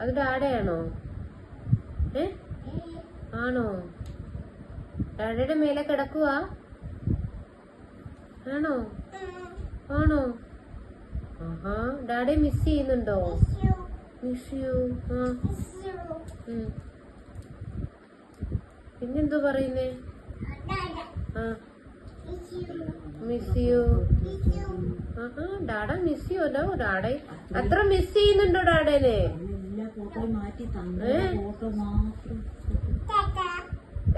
അത് ഡാഡയാണോ? ആണോ? ഡാഡയുടെ മേലെ കിടക്കുവാ? ആണോ? ആണോ? ആഹാ, ഡാഡയെ മിസ് ചെയ്യുന്നുണ്ടോ? Miss you. പിന്നെന്തോ പറയുന്നേ? Miss you. ആഹാ, ഡാഡ മിസ് യു അല്ലോ. ഡാഡ അത്ര മിസ് ചെയ്യുന്നുണ്ടോ ഡാഡേനെ?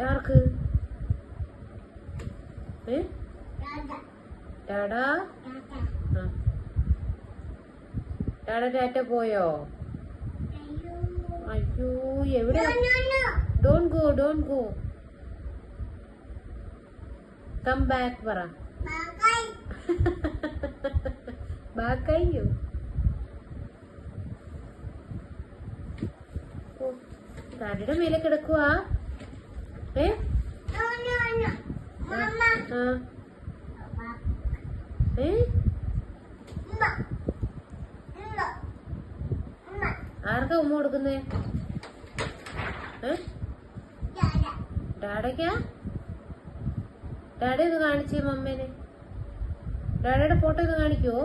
ആർക്ക്? ഡാഡാ? ഡാഡ ടാറ്റ പോയോ? അയ്യോ, എവിടെ? Don't go, don't go. Come back പറ. ബാക്കയ്യോ. ഡാഡിയുടെ മേലെ കിടക്കുവാ? ആർക്കാ ഉമ്മ കൊടുക്കുന്നേ? ഡാഡയ്ക്കാ? ഡാഡി ഒന്ന് കാണിച്ചേ മമ്മേനെ. ഡാഡയുടെ ഫോട്ടോ ഒന്ന് കാണിക്കുവോ?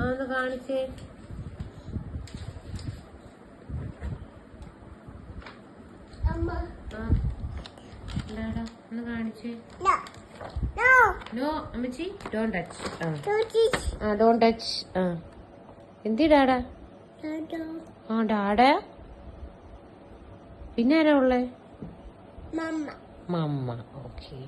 ഒന്ന് കാണിച്ചേ. ഡാഡ ഒന്ന് കാണിച്ചേ. നോ അമ്മച്ചി, ഡോണ്ട് ടച്ച്. Don't touch. എന്തി ഡാഡാ? ഡാഡാ? പിന്നെ ആരാ ഉള്ളേ? മമ്മ. ഓക്കേ.